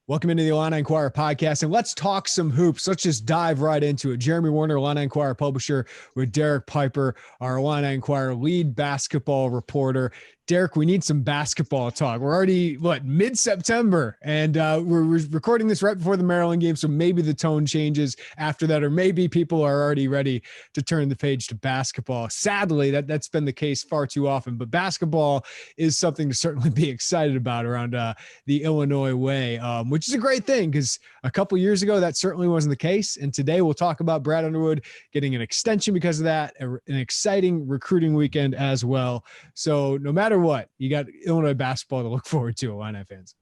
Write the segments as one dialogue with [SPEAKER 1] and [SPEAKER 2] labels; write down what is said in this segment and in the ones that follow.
[SPEAKER 1] Welcome into the Illini Inquirer Podcast, and let's talk some hoops. Let's just dive right into it. Jeremy Werner, Illini Inquirer publisher, with Derek Piper, our Illini Inquirer lead basketball reporter. Derek, we need some basketball talk. We're already, mid-September, and we're recording this right before the Maryland game, so maybe the tone changes after that, or maybe people are already ready to turn the page to basketball. Sadly, that's been the case far too often, but basketball is something to certainly be excited about around the Illinois way, which is a great thing because a couple years ago, that certainly wasn't the case, and today we'll talk about Brad Underwood getting an extension because of that, an exciting recruiting weekend as well. So no matter what, you got Illinois basketball to look forward to, Illini fans.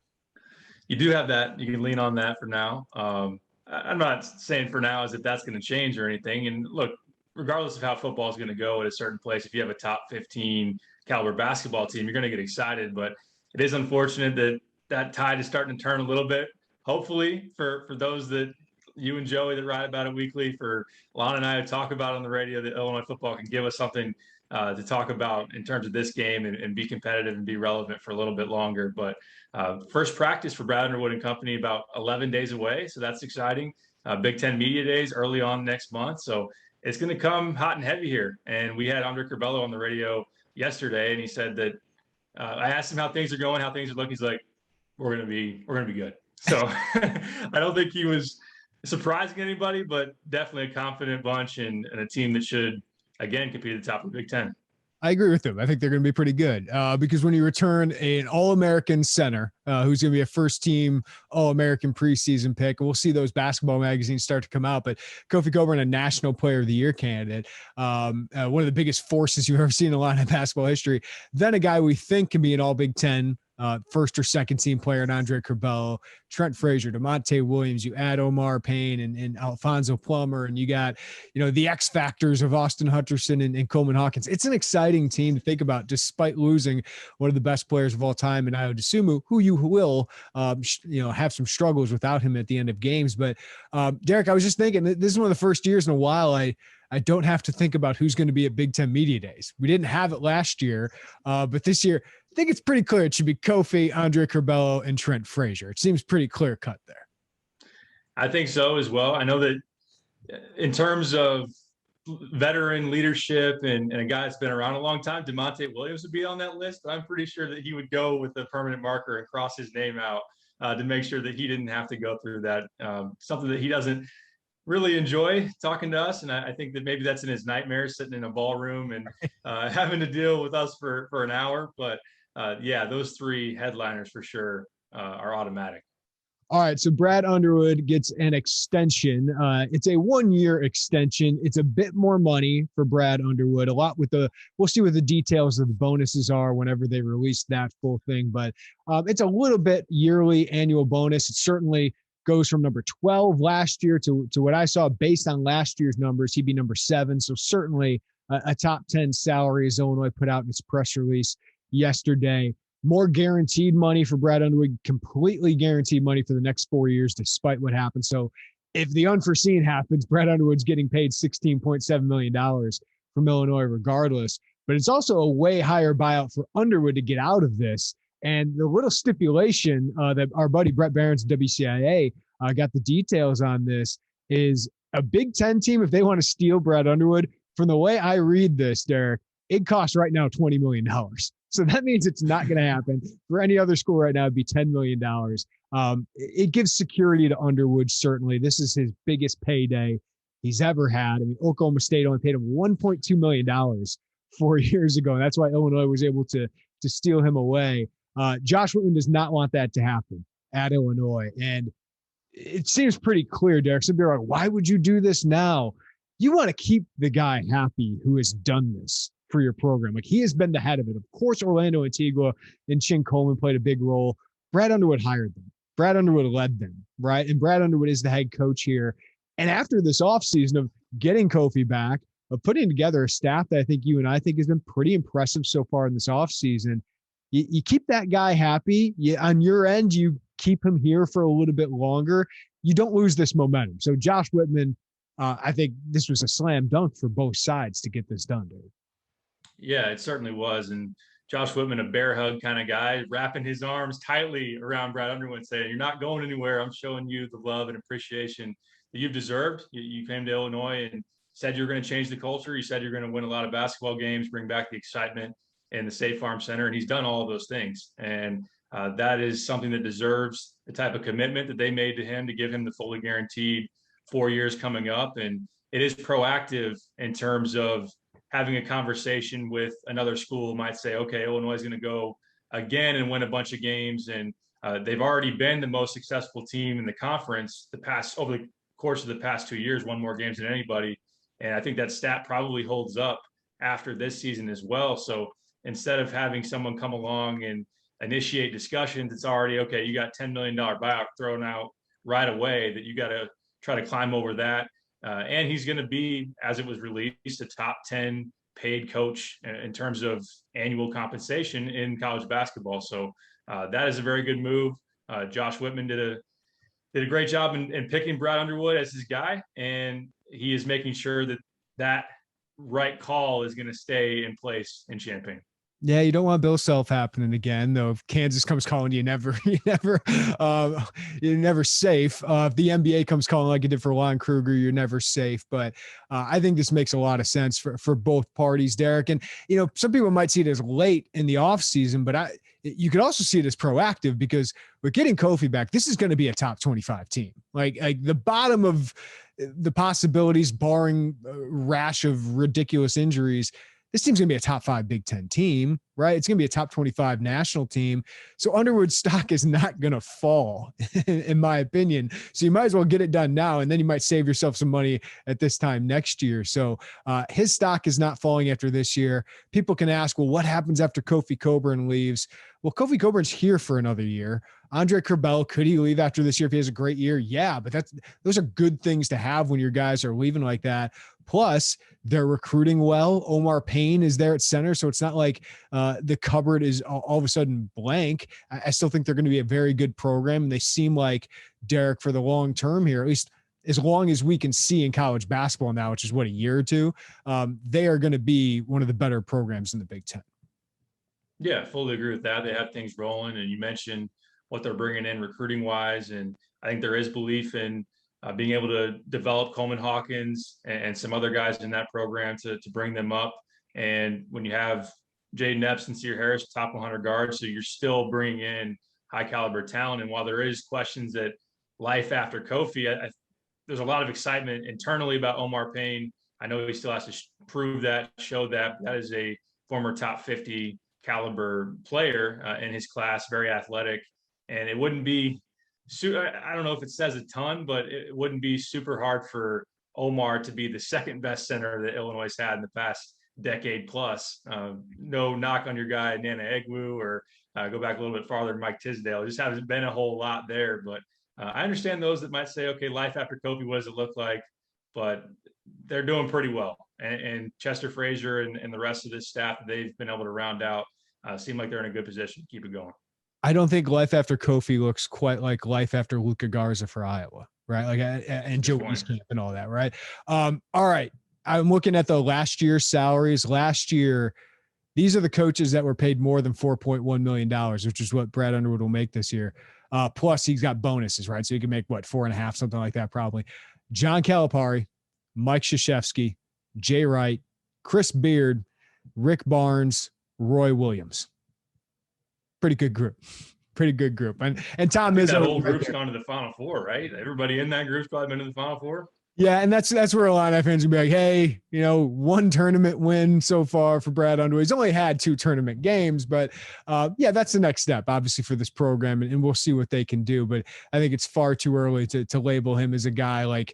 [SPEAKER 2] You do have that. You can lean on that for now. I'm not saying for now as if that's going to change or anything. And look, regardless of how football is going to go at a certain place, if you have a top 15 caliber basketball team, you're going to get excited. But it is unfortunate that tide is starting to turn a little bit. Hopefully for those that you and Joey that write about it weekly, for Lon and I to talk about on the radio, that Illinois football can give us something to talk about in terms of this game and be competitive and be relevant for a little bit longer. But first practice for Brad Underwood and company about 11 days away. So that's exciting. Big Ten Media Days early on next month. So it's going to come hot and heavy here. And we had Andre Curbelo on the radio yesterday, and he said that I asked him how things are going, how things are looking. He's like, we're going to be good. So I don't think he was surprising anybody, but definitely a confident bunch and a team that should, again, compete at the top of the Big Ten.
[SPEAKER 1] I agree with them. I think they're going to be pretty good because when you return an All-American center who's going to be a first-team All-American preseason pick, and we'll see those basketball magazines start to come out, but Kofi Cockburn, a National Player of the Year candidate, one of the biggest forces you've ever seen in a line of basketball history, then a guy we think can be an All-Big Ten first or second team player in Andre Curbelo, Trent Frazier, DeMonte Williams, you add Omar Payne and Alfonso Plummer, and you got, the X factors of Austin Hutcherson and Coleman Hawkins. It's an exciting team to think about, despite losing one of the best players of all time in Ayo Dosunmu, who you will, have some struggles without him at the end of games. But Derek, I was just thinking, this is one of the first years in a while I don't have to think about who's going to be at Big Ten Media Days. We didn't have it last year, but this year, I think it's pretty clear it should be Kofi, Andre Curbelo, and Trent Frazier. It seems pretty clear cut there.
[SPEAKER 2] I think so as well. I know that in terms of veteran leadership and a guy that's been around a long time, DeMonte Williams would be on that list. But I'm pretty sure that he would go with a permanent marker and cross his name out to make sure that he didn't have to go through that. Something that he doesn't really enjoy talking to us, and I think that maybe that's in his nightmares, sitting in a ballroom and having to deal with us for an hour. But those three headliners for sure are automatic.
[SPEAKER 1] All right, so Brad Underwood gets an extension. It's a 1-year extension. It's a bit more money for Brad Underwood. A lot we'll see what the details of the bonuses are whenever they release that full thing. But it's a little bit yearly annual bonus. It certainly goes from number 12 last year to what I saw based on last year's numbers. He'd be number 7. So certainly a top 10 salary, as Illinois put out in its press release yesterday. More guaranteed money for Brad Underwood, completely guaranteed money for the next 4 years, despite what happens. So if the unforeseen happens, Brad Underwood's getting paid $16.7 million from Illinois regardless. But it's also a way higher buyout for Underwood to get out of this. And the little stipulation that our buddy Brett Barron's WCIA got the details on this is a Big Ten team, if they want to steal Brad Underwood, from the way I read this, Derek, it costs right now $20 million. So that means it's not going to happen. For any other school right now, it'd be $10 million. It gives security to Underwood, certainly. This is his biggest payday he's ever had. I mean, Oklahoma State only paid him $1.2 million 4 years ago, and that's why Illinois was able to steal him away. Josh Whitman does not want that to happen at Illinois. And it seems pretty clear, Derek. Some people are like, why would you do this now? You want to keep the guy happy who has done this for your program. Like, he has been the head of it. Of course, Orlando Antigua and Chin Coleman played a big role. Brad Underwood hired them. Brad Underwood led them, right? And Brad Underwood is the head coach here. And after this offseason of getting Kofi back, of putting together a staff that I think you and I think has been pretty impressive so far in this offseason, you keep that guy happy. On your end, you keep him here for a little bit longer. You don't lose this momentum. So Josh Whitman, I think this was a slam dunk for both sides to get this done, dude.
[SPEAKER 2] Yeah, it certainly was. And Josh Whitman, a bear hug kind of guy, wrapping his arms tightly around Brad Underwood, saying, "You're not going anywhere. I'm showing you the love and appreciation that you've deserved. You came to Illinois and said you're going to change the culture. You said you're going to win a lot of basketball games, bring back the excitement in the State Farm Center." And he's done all of those things. And that is something that deserves the type of commitment that they made to him to give him the fully guaranteed 4 years coming up. And it is proactive in terms of having a conversation with another school. Might say, okay, Illinois is going to go again and win a bunch of games. And they've already been the most successful team in the conference over the course of the past 2 years, won more games than anybody. And I think that stat probably holds up after this season as well. So instead of having someone come along and initiate discussions, it's already, okay, you got $10 million buyout thrown out right away that you got to try to climb over that. And he's going to be, as it was released, a top 10 paid coach in terms of annual compensation in college basketball. So that is a very good move. Josh Whitman did a great job in picking Brad Underwood as his guy, and he is making sure that right call is going to stay in place in Champaign.
[SPEAKER 1] Yeah, you don't want Bill Self happening again, though. If Kansas comes calling, you're never safe. If the NBA comes calling like it did for Lon Kruger, you're never safe. But I think this makes a lot of sense for both parties, Derek. And some people might see it as late in the offseason, but you could also see it as proactive, because we're getting Kofi back. This is going to be a top 25 team, like the bottom of the possibilities, barring a rash of ridiculous injuries. This team's going to be a top 5 Big Ten team, right? It's going to be a top 25 national team. So Underwood's stock is not going to fall, in my opinion. So you might as well get it done now, and then you might save yourself some money at this time next year. So his stock is not falling after this year. People can ask, well, what happens after Kofi Coburn leaves? Well, Kofi Coburn's here for another year. Andre Curbelo, could he leave after this year if he has a great year? Yeah, but those are good things to have when your guys are leaving like that. Plus, they're recruiting well. Omar Payne is there at center, so it's not like the cupboard is all of a sudden blank. I still think they're going to be a very good program, and they seem like, Derek, for the long term here, at least as long as we can see in college basketball now, which is a year or two, they are going to be one of the better programs in the Big Ten.
[SPEAKER 2] Yeah, fully agree with that. They have things rolling, and you mentioned what they're bringing in recruiting wise. And I think there is belief in being able to develop Coleman Hawkins and some other guys in that program to bring them up. And when you have Jaden Epps and Sear Harris, top 100 guards, so you're still bringing in high caliber talent. And while there is questions that life after Kofi, there's a lot of excitement internally about Omar Payne. I know he still has to prove that, show that. That is a former top 50 caliber player in his class, very athletic. And it wouldn't be, I don't know if it says a ton, but it wouldn't be super hard for Omar to be the second best center that Illinois had in the past decade plus. No knock on your guy, Nana Egwu, or go back a little bit farther, Mike Tisdale. There just hasn't been a whole lot there. But I understand those that might say, okay, life after Kobe, what does it look like? But they're doing pretty well. And Chester Frazier and the rest of this staff that they've been able to round out seem like they're in a good position to keep it going.
[SPEAKER 1] I don't think life after Kofi looks quite like life after Luka Garza for Iowa, right? Like, and Joe Wieskamp and all that, right? All right. I'm looking at the last year's salaries. Last year, these are the coaches that were paid more than $4.1 million, which is what Brad Underwood will make this year. Plus, he's got bonuses, right? So he can make, 4.5, something like that, probably. John Calipari, Mike Krzyzewski, Jay Wright, Chris Beard, Rick Barnes, Roy Williams. Pretty good group. And Tom Izzo.
[SPEAKER 2] That whole group's gone to the Final Four, right? Everybody in that group's probably been to the Final Four.
[SPEAKER 1] Yeah, and that's where a lot of fans will be like, hey, one tournament win so far for Brad Underwood. He's only had 2 tournament games, but yeah, that's the next step, obviously, for this program, and we'll see what they can do. But I think it's far too early to label him as a guy like,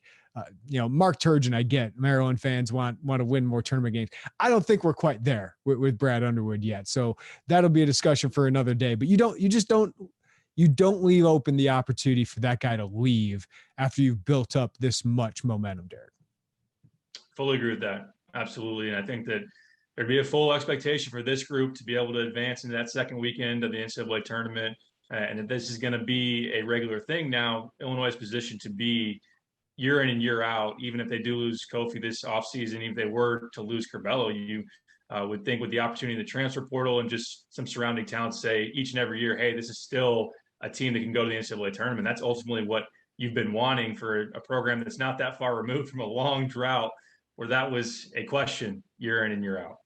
[SPEAKER 1] Mark Turgeon. I get Maryland fans want to win more tournament games. I don't think we're quite there with Brad Underwood yet. So that'll be a discussion for another day. But you don't leave open the opportunity for that guy to leave after you've built up this much momentum, Derek.
[SPEAKER 2] Fully agree with that. Absolutely. And I think that there'd be a full expectation for this group to be able to advance into that second weekend of the NCAA tournament. And that this is going to be a regular thing now. Illinois' position to be year in and year out, even if they do lose Kofi this offseason, even if they were to lose Curbelo, you would think with the opportunity in the transfer portal and just some surrounding talent say each and every year, hey, this is still a team that can go to the NCAA tournament. That's ultimately what you've been wanting for a program that's not that far removed from a long drought where that was a question year in and year out.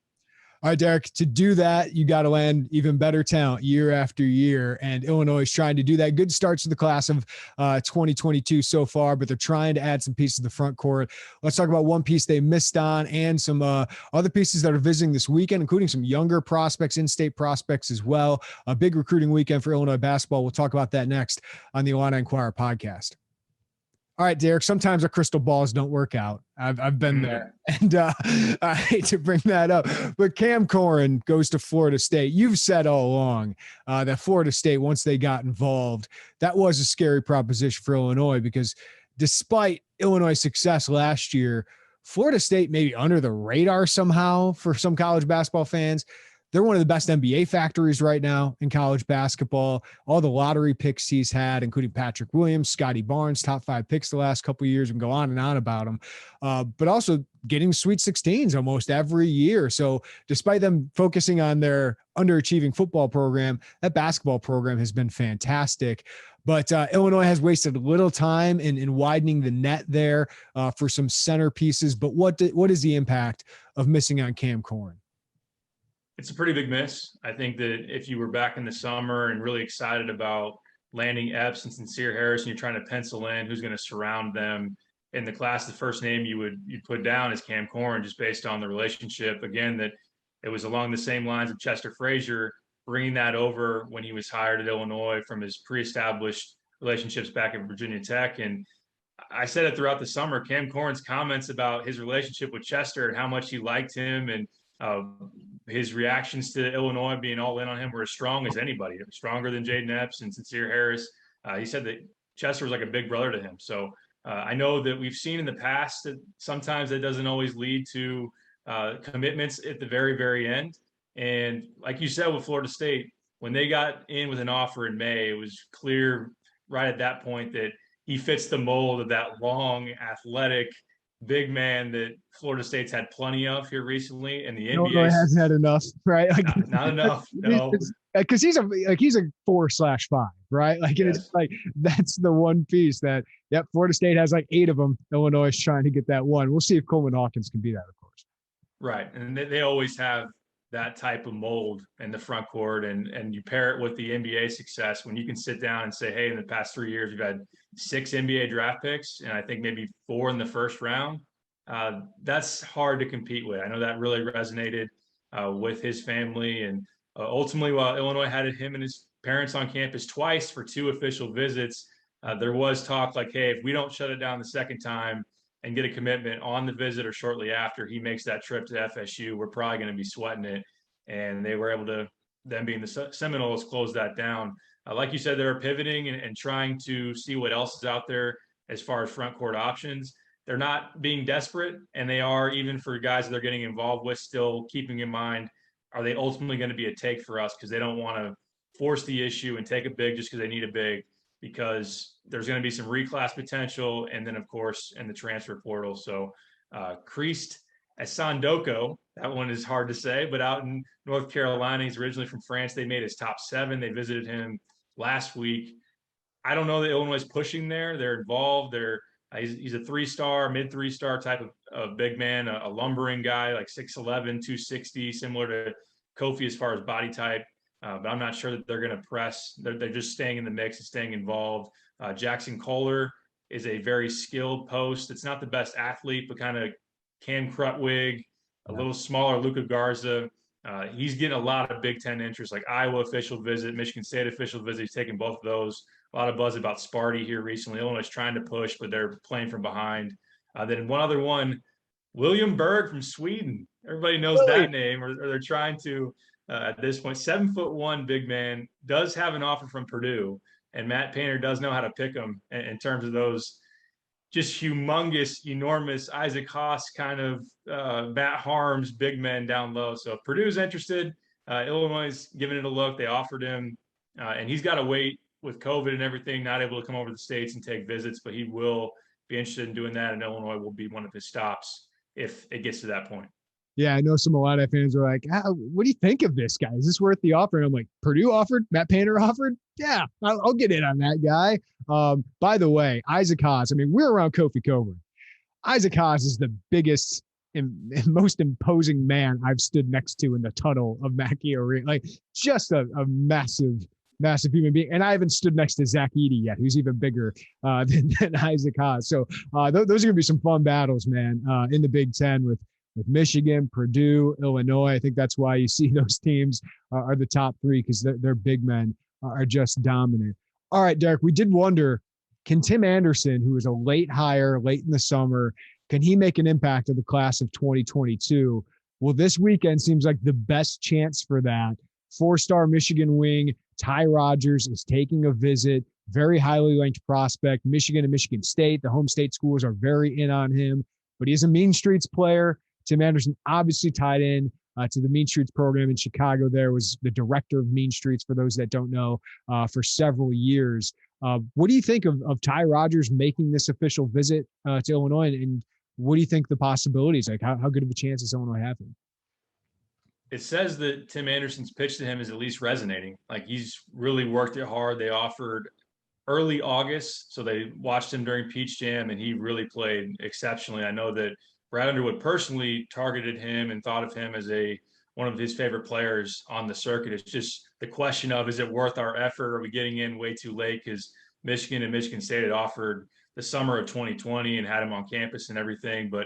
[SPEAKER 1] All right, Derek, to do that, you got to land even better talent year after year. And Illinois is trying to do that. Good starts to the class of 2022 so far, but they're trying to add some pieces to the front court. Let's talk about one piece they missed on and some other pieces that are visiting this weekend, including some younger prospects, in-state prospects as well. A big recruiting weekend for Illinois basketball. We'll talk about that next on the Illini Inquirer podcast. All right, Derek, sometimes our crystal balls don't work out. I've been there, and I hate to bring that up, but Cam Corrin goes to Florida State. You've said all along that Florida State, once they got involved, that was a scary proposition for Illinois because despite Illinois' success last year, Florida State maybe under the radar somehow for some college basketball fans. They're one of the best NBA factories right now in college basketball. All the lottery picks he's had, including Patrick Williams, Scotty Barnes, top 5 picks the last couple of years, and go on and on about them. But also getting Sweet 16s almost every year. So despite them focusing on their underachieving football program, that basketball program has been fantastic. But Illinois has wasted little time in widening the net there for some centerpieces. But what is the impact of missing on Cam Corrin?
[SPEAKER 2] It's a pretty big miss. I think that if you were back in the summer and really excited about landing Epps and Sincere Harris, and you're trying to pencil in who's going to surround them in the class, the first name you'd put down is Cam Corrin, just based on the relationship. Again, that it was along the same lines of Chester Frazier, bringing that over when he was hired at Illinois from his pre-established relationships back at Virginia Tech. And I said it throughout the summer, Cam Corrin's comments about his relationship with Chester and how much he liked him and his reactions to Illinois being all in on him were as strong as anybody, stronger than Jaden Epps and Sincere Harris. He said that Chester was like a big brother to him. So I know that we've seen in the past that sometimes that doesn't always lead to commitments at the very, very end. And like you said with Florida State, when they got in with an offer in May, it was clear right at that point that he fits the mold of that long, athletic, big man that Florida State's had plenty of here recently, and the NBA
[SPEAKER 1] hasn't had enough, right? Like,
[SPEAKER 2] not enough, no.
[SPEAKER 1] Because he's a 4/5, right? Like yes. It's like that's the one piece that Florida State has like 8 of them. Illinois is trying to get that one. We'll see if Coleman Hawkins can be that, of course.
[SPEAKER 2] Right, and they always have that type of mold in the front court, and you pair it with the NBA success when you can sit down and say, hey, in the past 3 years, we've had 6 NBA draft picks, and I think maybe 4 in the first round. That's hard to compete with. I know that really resonated with his family, and ultimately, while Illinois had him and his parents on campus twice for 2 official visits, there was talk like, hey, if we don't shut it down the second time and get a commitment on the visit or shortly after he makes that trip to FSU, we're probably going to be sweating it. And they were able to, them being the Seminoles, close that down. Like you said, they're pivoting and trying to see what else is out there as far as front court options. They're not being desperate, and they are, even for guys that they're getting involved with, still keeping in mind, are they ultimately going to be a take for us? Because they don't want to force the issue and take a big just because they need a big, because there's going to be some reclass potential, and then, of course, in the transfer portal. So Christ Asandoko, that one is hard to say, but out in North Carolina, he's originally from France. They made his top 7. They visited him last week. I don't know that Illinois is pushing there. They're involved. He's a 3-star, mid 3-star type of big man, a lumbering guy, like 6'11", 260, similar to Kofi as far as body type. But I'm not sure that they're going to press. They're just staying in the mix and staying involved. Jackson Kohler is a very skilled post. It's not the best athlete, but kind of Cam Crutwig, a little smaller Luka Garza. He's getting a lot of Big Ten interest, like Iowa official visit, Michigan State official visit. He's taking both of those. A lot of buzz about Sparty here recently. Illinois is trying to push, but they're playing from behind. Then one other one, William Berg from Sweden. Everybody knows that name, or they're trying to at this point. 7'1" big man, does have an offer from Purdue, and Matt Painter does know how to pick him in terms of those just humongous, enormous Isaac Haas kind of Matt Harms big men down low. So if Purdue's interested, Illinois is giving it a look. They offered him, and he's got to wait with COVID and everything, not able to come over to the States and take visits, but he will be interested in doing that, and Illinois will be one of his stops if it gets to that point.
[SPEAKER 1] Yeah, I know a lot of fans are like, what do you think of this guy? Is this worth the offer? And I'm like, Purdue offered, Matt Painter offered. Yeah, I'll get in on that guy. By the way, Isaac Haas, I mean, we're around Kofi Coburn. Isaac Haas is the biggest and most imposing man I've stood next to in the tunnel of Mackey Arena. Like, just a massive human being. And I haven't stood next to Zach Edey yet, who's even bigger than Isaac Haas. So those are going to be some fun battles, man, in the Big Ten with Michigan, Purdue, Illinois. I think that's why you see those teams are the top three, because their big men are just dominant. All right, Derek, we did wonder, can Tim Anderson, who was a late hire late in the summer, can he make an impact of the class of 2022? Well, this weekend seems like the best chance for that. 4-star Michigan wing Ty Rodgers is taking a visit. Very highly ranked prospect. Michigan and Michigan State, the home state schools, are very in on him, but he's a Mean Streets player. Tim Anderson obviously tied in to the Mean Streets program in Chicago. There was the director of Mean Streets, for those that don't know, for several years. What do you think of Ty Rodgers making this official visit to Illinois? And what do you think the possibilities? Like, how good of a chance does Illinois have him?
[SPEAKER 2] It says that Tim Anderson's pitch to him is at least resonating. Like, he's really worked it hard. They offered early August, so they watched him during Peach Jam, and he really played exceptionally. I know that Brad Underwood personally targeted him and thought of him as one of his favorite players on the circuit. It's just the question of, is it worth our effort? Are we getting in way too late? Because Michigan and Michigan State had offered the summer of 2020 and had him on campus and everything. But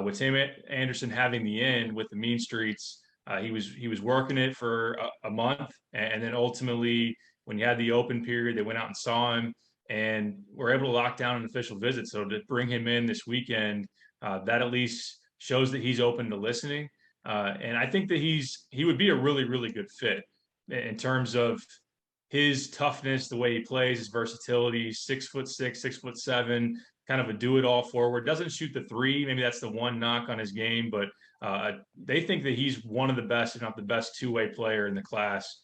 [SPEAKER 2] with Tim Anderson having the in with the Mean Streets, he was working it for a month, and then ultimately, when you had the open period, they went out and saw him and were able to lock down an official visit. So to bring him in this weekend, that at least shows that he's open to listening. And I think that he would be a really, really good fit in terms of his toughness, the way he plays, his versatility. 6'6", 6'7", kind of a do-it-all forward. Doesn't shoot the three. Maybe that's the one knock on his game, but they think that he's one of the best, if not the best, two-way player in the class.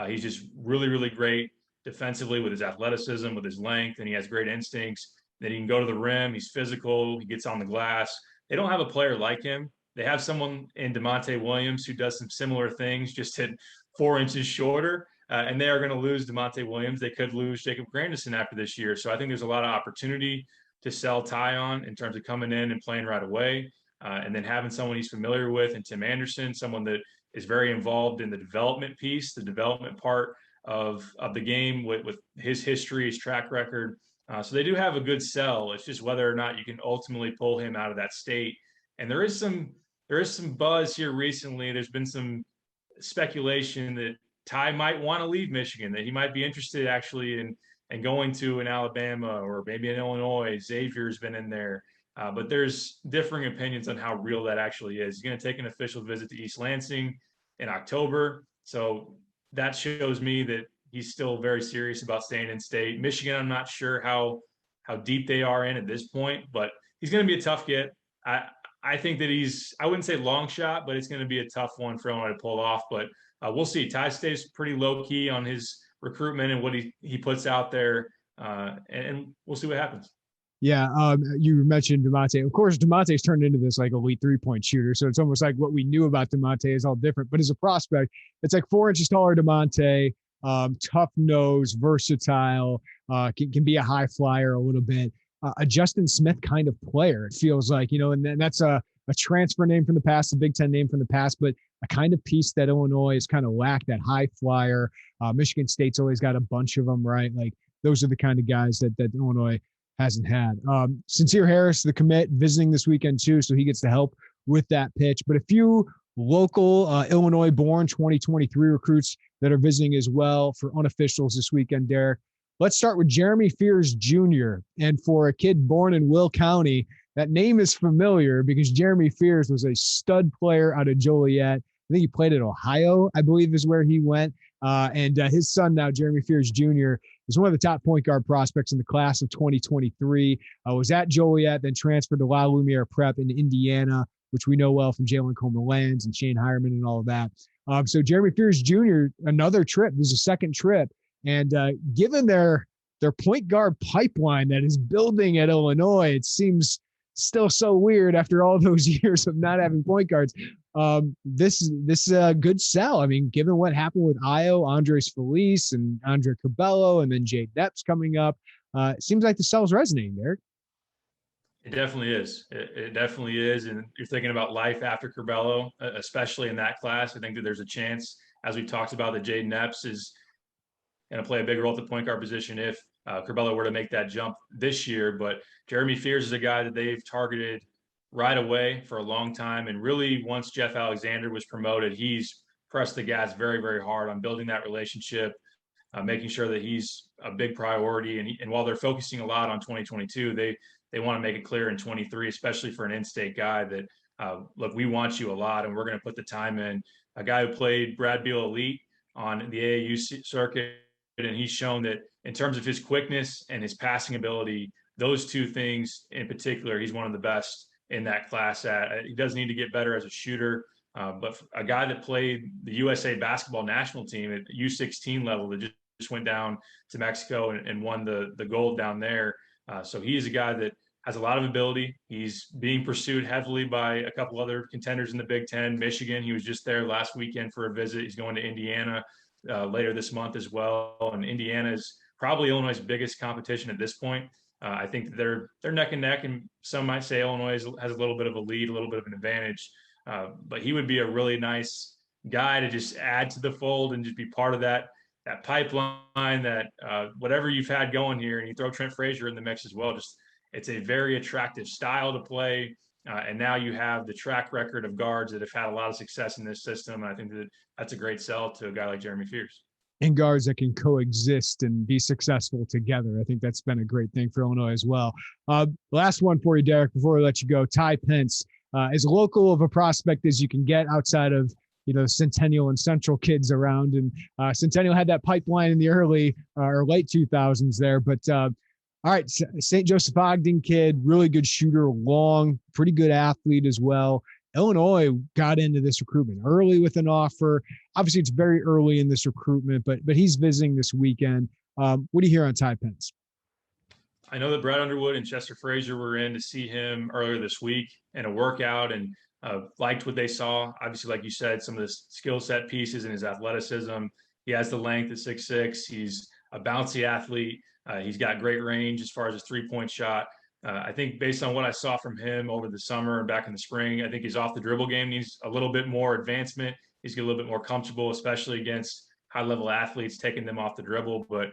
[SPEAKER 2] He's just really, really great defensively with his athleticism, with his length, and he has great instincts. Then he can go to the rim. He's physical. He gets on the glass. They don't have a player like him. They have someone in DeMonte Williams who does some similar things, just hit 4 inches shorter. And they are going to lose DeMonte Williams. They could lose Jacob Grandison after this year. So I think there's a lot of opportunity to sell Ty on in terms of coming in and playing right away. And then having someone he's familiar with, and Tim Anderson, someone that is very involved in the development piece, the development part of the game with his history, his track record. So they do have a good sell. It's just whether or not you can ultimately pull him out of that state. And there is some buzz here recently. There's been some speculation that Ty might want to leave Michigan, that he might be interested actually in going to an Alabama or maybe an Illinois. Xavier's been in there. But there's differing opinions on how real that actually is. He's going to take an official visit to East Lansing in October. So that shows me that he's still very serious about staying in state. Michigan, I'm not sure how deep they are in at this point, but he's going to be a tough get. I think that I wouldn't say long shot, but it's going to be a tough one for Illinois to pull off. But we'll see. Ty stays pretty low key on his recruitment and what he puts out there, and we'll see what happens.
[SPEAKER 1] Yeah, you mentioned DeMonte. Of course, DeMonte's turned into this like elite 3-point shooter, so it's almost like what we knew about DeMonte is all different. But as a prospect, it's like 4 inches taller DeMonte, tough nose, versatile, can be a high flyer a little bit. A Justin Smith kind of player, it feels like, and that's a transfer name from the past, a Big Ten name from the past, but a kind of piece that Illinois has kind of lacked, that high flyer. Michigan State's always got a bunch of them, right? Like, those are the kind of guys that Illinois hasn't had. Sincere Harris, the commit, visiting this weekend too, so he gets to help with that pitch. But a few local Illinois-born 2023 recruits that are visiting as well for unofficials this weekend, Derek. Let's start with Jeremy Fears Jr. And for a kid born in Will County, that name is familiar because Jeremy Fears was a stud player out of Joliet. I think he played at Ohio, I believe is where he went. And his son now, Jeremy Fears Jr., is one of the top point guard prospects in the class of 2023. Was at Joliet, then transferred to La Lumiere Prep in Indiana, which we know well from Jalen Coleman-Lands and Shane Hireman and all of that. So Jeremy Fears Jr., another trip. This is a second trip. And given their point guard pipeline that is building at Illinois, it seems still so weird after all those years of not having point guards. This is a good sell. I mean, given what happened with Io, Andres Feliz, and Andre Curbelo, and then Jade Depp's coming up, it seems like the sell's resonating, Derek.
[SPEAKER 2] It definitely is. It definitely is. And you're thinking about life after Curbelo, especially in that class. I think that there's a chance, as we talked about, that Jaden Epps is going to play a big role at the point guard position if Curbelo were to make that jump this year. But Jeremy Fears is a guy that they've targeted right away for a long time. And really, once Jeff Alexander was promoted, he's pressed the gas very, very hard on building that relationship, making sure that he's a big priority. And while they're focusing a lot on 2022, they want to make it clear in 23, especially for an in-state guy, that look, we want you a lot, and we're going to put the time in. A guy who played Brad Beal Elite on the AAU circuit, and he's shown that in terms of his quickness and his passing ability, those two things in particular, he's one of the best in that class at. He does need to get better as a shooter, but a guy that played the USA basketball national team at U16 level that just went down to Mexico and won the gold down there. So he is a guy that has a lot of ability. He's being pursued heavily by a couple other contenders in the Big Ten. Michigan, he was just there last weekend for a visit. He's going to Indiana later this month as well. And Indiana is probably Illinois' biggest competition at this point. I think they're neck and neck, and some might say Illinois has a little bit of a lead, a little bit of an advantage. But he would be a really nice guy to just add to the fold and just be part of that pipeline, that whatever you've had going here, and you throw Trent Frazier in the mix as well. Just it's a very attractive style to play. And now you have the track record of guards that have had a lot of success in this system. And I think that's a great sell to a guy like Jeremy Fears.
[SPEAKER 1] And guards that can coexist and be successful together. I think that's been a great thing for Illinois as well. Last one for you, Derek, before we let you go. Ty Pence, as local of a prospect as you can get outside of, Centennial and Central kids around. And Centennial had that pipeline in the early or late 2000s there. But all right, St. Joseph Ogden kid, really good shooter, long, pretty good athlete as well. Illinois got into this recruitment early with an offer. Obviously, it's very early in this recruitment, but he's visiting this weekend. What do you hear on Ty Pence?
[SPEAKER 2] I know that Brad Underwood and Chester Frazier were in to see him earlier this week in a workout, and liked what they saw. Obviously, like you said, some of the skill set pieces and his athleticism. He has the length at 6'6". He's a bouncy athlete. He's got great range as far as his three-point shot. I think based on what I saw from him over the summer and back in the spring, I think his off-the-dribble game needs a little bit more advancement. He's getting a little bit more comfortable, especially against high-level athletes, taking them off the dribble. But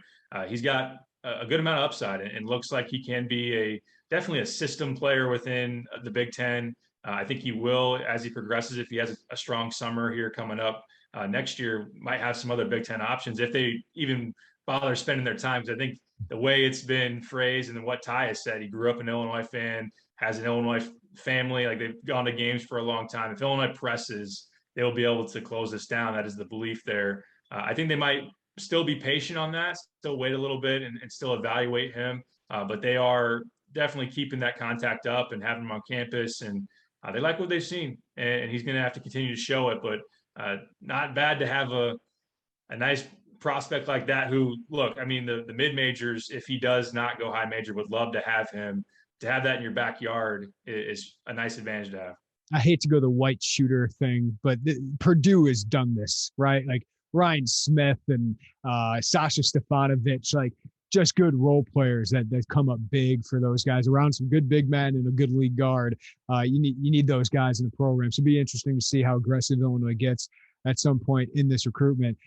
[SPEAKER 2] he's got a good amount of upside, and looks like he can be definitely a system player within the Big Ten. I think he will, as he progresses, if he has a strong summer here coming up next year, might have some other Big Ten options if they even bother spending their time. Because I think the way it's been phrased and what Ty has said, he grew up an Illinois fan, has an Illinois family, like they've gone to games for a long time. If Illinois presses, they'll be able to close this down. That is the belief there. I think they might still be patient on that, still wait a little bit and still evaluate him. But they are definitely keeping that contact up and having him on campus. And they like what they've seen, and he's going to have to continue to show it. But not bad to have a nice prospect like that who, look, I mean, the mid-majors, if he does not go high major, would love to have him. To have that in your backyard is a nice advantage to have. I
[SPEAKER 1] hate to go the white shooter thing, but Purdue has done this, right? Like Ryan Smith and Sasha Stefanovic, like just good role players that come up big for those guys around some good big men and a good league guard. You need those guys in the program. So it'd be interesting to see how aggressive Illinois gets at some point in this recruitment.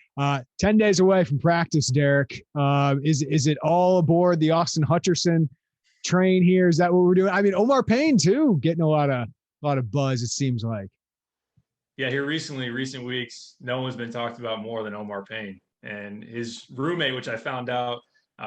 [SPEAKER 1] 10 days away from practice, Derek. Is it all aboard the Austin Hutcherson train here? Is that what we're doing? I mean, Omar Payne too, getting a lot of buzz, it seems like. Yeah, here recent weeks, no one's been talked about more than Omar Payne. And his roommate, which I found out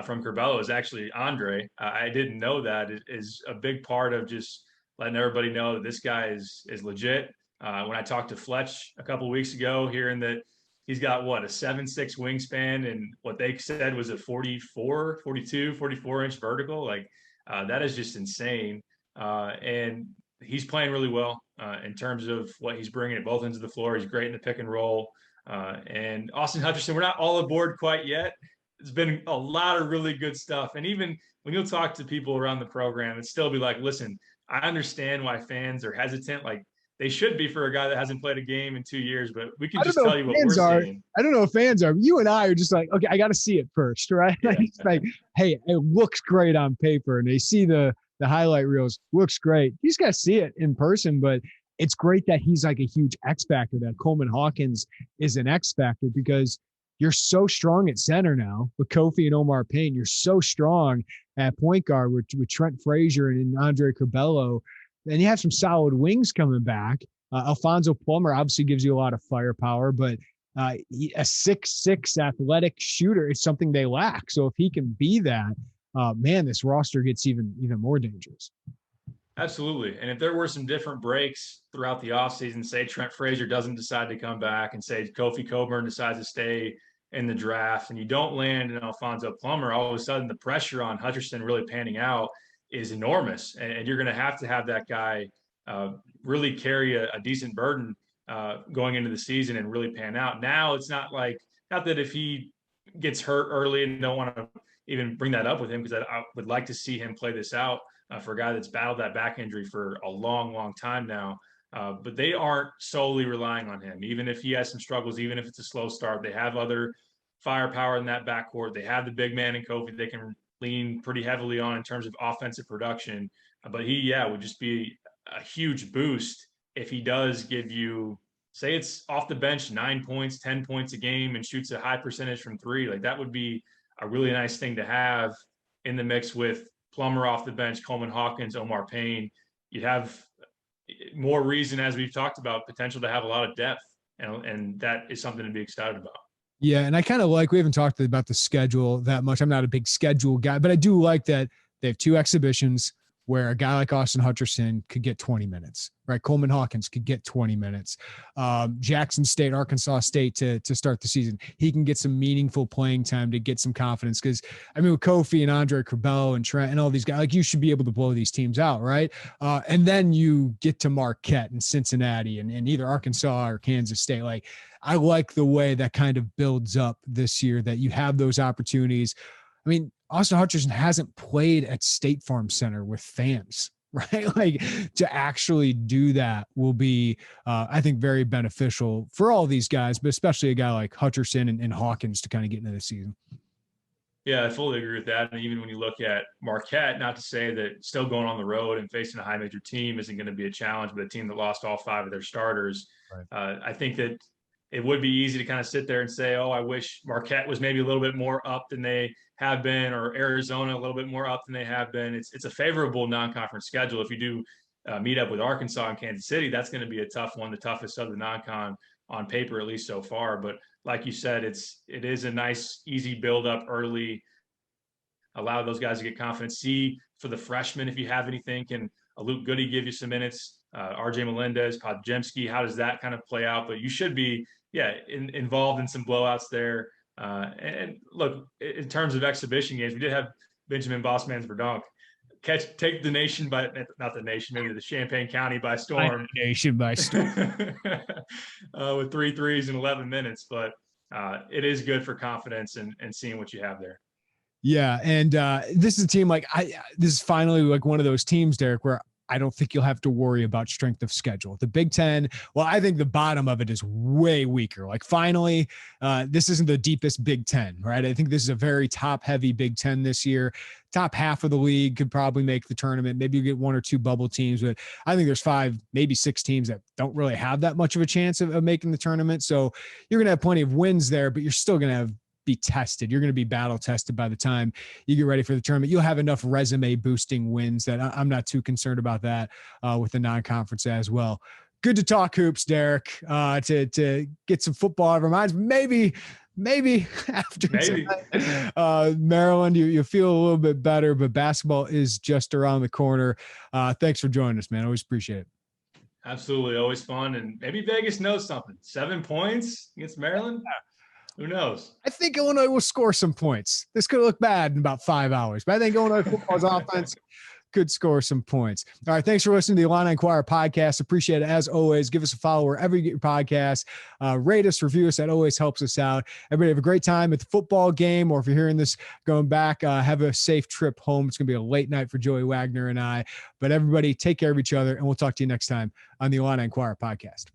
[SPEAKER 1] from Curbelo, is actually Andre. I didn't know that. It is a big part of just letting everybody know that this guy is legit. When I talked to Fletch a couple of weeks ago, hearing that he's got a 7'6" wingspan and what they said was a 44-inch vertical. Like that is just insane. And he's playing really well in terms of what he's bringing at both ends of the floor. He's great in the pick and roll. And Austin Hutcherson, we're not all aboard quite yet. It's been a lot of really good stuff. And even when you'll talk to people around the program, it's still be like, listen,
[SPEAKER 2] I understand why fans are hesitant. Like, they should be for a guy that hasn't played a game in 2 years, but we can just tell you what we're seeing.
[SPEAKER 1] I don't know if fans are. You and I are just like, okay, I got to see it first, right?
[SPEAKER 2] Yeah.
[SPEAKER 1] It's like, hey, it looks great on paper, and they see the highlight reels. Looks great. You just got to see it in person, but it's great that he's like a huge X factor. That Coleman Hawkins is an X factor because you're so strong at center now with Kofi and Omar Payne. You're so strong at point guard with Trent Frazier and Andre Curbelo. And you have some solid wings coming back. Alfonso Plummer obviously gives you a lot of firepower, but a 6'6" athletic shooter is something they lack. So if he can be that, man, this roster gets even more dangerous.
[SPEAKER 2] Absolutely. And if there were some different breaks throughout the offseason, say Trent Frazier doesn't decide to come back and say Kofi Coburn decides to stay in the draft and you don't land in Alfonso Plummer, all of a sudden the pressure on Hutcherson really panning out is enormous. And you're going to have that guy really carry a decent burden going into the season and really pan out. Now it's not that if he gets hurt early and don't want to even bring that up with him, because I would like to see him play this out for a guy that's battled that back injury for a long, long time now. But they aren't solely relying on him. Even if he has some struggles, even if it's a slow start, they have other firepower in that backcourt. They have the big man in Kofi they can lean pretty heavily on in terms of offensive production. But he, would just be a huge boost if he does give you, say it's off the bench, 9 points, 10 points a game and shoots a high percentage from three. Like, that would be a really nice thing to have in the mix with Plummer off the bench, Coleman Hawkins, Omar Payne. You'd have more reason, as we've talked about, potential to have a lot of depth. And that is something to be excited about.
[SPEAKER 1] Yeah, and I kind of we haven't talked about the schedule that much. I'm not a big schedule guy, but I do like that they have 2 exhibitions where a guy like Austin Hutcherson could get 20 minutes, right? Coleman Hawkins could get 20 minutes. Jackson State, Arkansas State to start the season. He can get some meaningful playing time to get some confidence because, with Kofi and Andre Curbelo and Trent and all these guys, you should be able to blow these teams out, right? And then you get to Marquette and Cincinnati and either Arkansas or Kansas State. I like the way that kind of builds up this year, that you have those opportunities. Austin Hutcherson hasn't played at State Farm Center with fans, right? To actually do that will be, I think, very beneficial for all these guys, but especially a guy like Hutcherson and Hawkins to kind of get into the season.
[SPEAKER 2] Yeah, I fully agree with that. And even when you look at Marquette, not to say that still going on the road and facing a high major team isn't going to be a challenge, but a team that lost all 5 of their starters, right. I think that it would be easy to kind of sit there and say, oh, I wish Marquette was maybe a little bit more up than they have been, or Arizona a little bit more up than they have been. It's a favorable non-conference schedule. If you do meet up with Arkansas and Kansas City, that's going to be a tough one, the toughest of the non-con on paper, at least so far. But like you said, it is a nice, easy build-up early, allow those guys to get confidence. See, for the freshmen, if you have anything, can Luke Goody give you some minutes? RJ Melendez, Podziemski, how does that kind of play out? But you should be, involved in some blowouts there. And look, in terms of exhibition games, we did have Benjamin Bossman's Verdonk take the nation by, not the nation, maybe the Champaign County by storm.
[SPEAKER 1] Nation by storm.
[SPEAKER 2] With 3 threes in 11 minutes. But it is good for confidence and seeing what you have there.
[SPEAKER 1] Yeah. And this is a team this is finally one of those teams, Derek, where I don't think you'll have to worry about strength of schedule. The Big Ten, well, I think the bottom of it is way weaker. Finally, this isn't the deepest Big Ten, right? I think this is a very top-heavy Big Ten this year. Top half of the league could probably make the tournament. Maybe you get 1 or 2 bubble teams, but I think there's 5, maybe 6 teams that don't really have that much of a chance of making the tournament. So you're going to have plenty of wins there, but you're still going to be tested. You're going to be battle tested by the time you get ready for the tournament. You'll have enough resume boosting wins that I'm not too concerned about that with the non-conference as well. Good to talk hoops, Derek, to get some football out of our minds. Maybe after Maryland, you feel a little bit better, but basketball is just around the corner. Thanks for joining us, man. Always appreciate it.
[SPEAKER 2] Absolutely. Always fun. And maybe Vegas knows something. 7 points against Maryland. Yeah. Who knows?
[SPEAKER 1] I think Illinois will score some points. This could look bad in about 5 hours, but I think Illinois football's offense could score some points. All right. Thanks for listening to the Illini Inquirer podcast. Appreciate it. As always, give us a follow wherever you get your podcasts. Rate us, review us. That always helps us out. Everybody have a great time at the football game, or if you're hearing this going back, have a safe trip home. It's going to be a late night for Joey Wagner and I, but everybody take care of each other, and we'll talk to you next time on the Illini Inquirer podcast.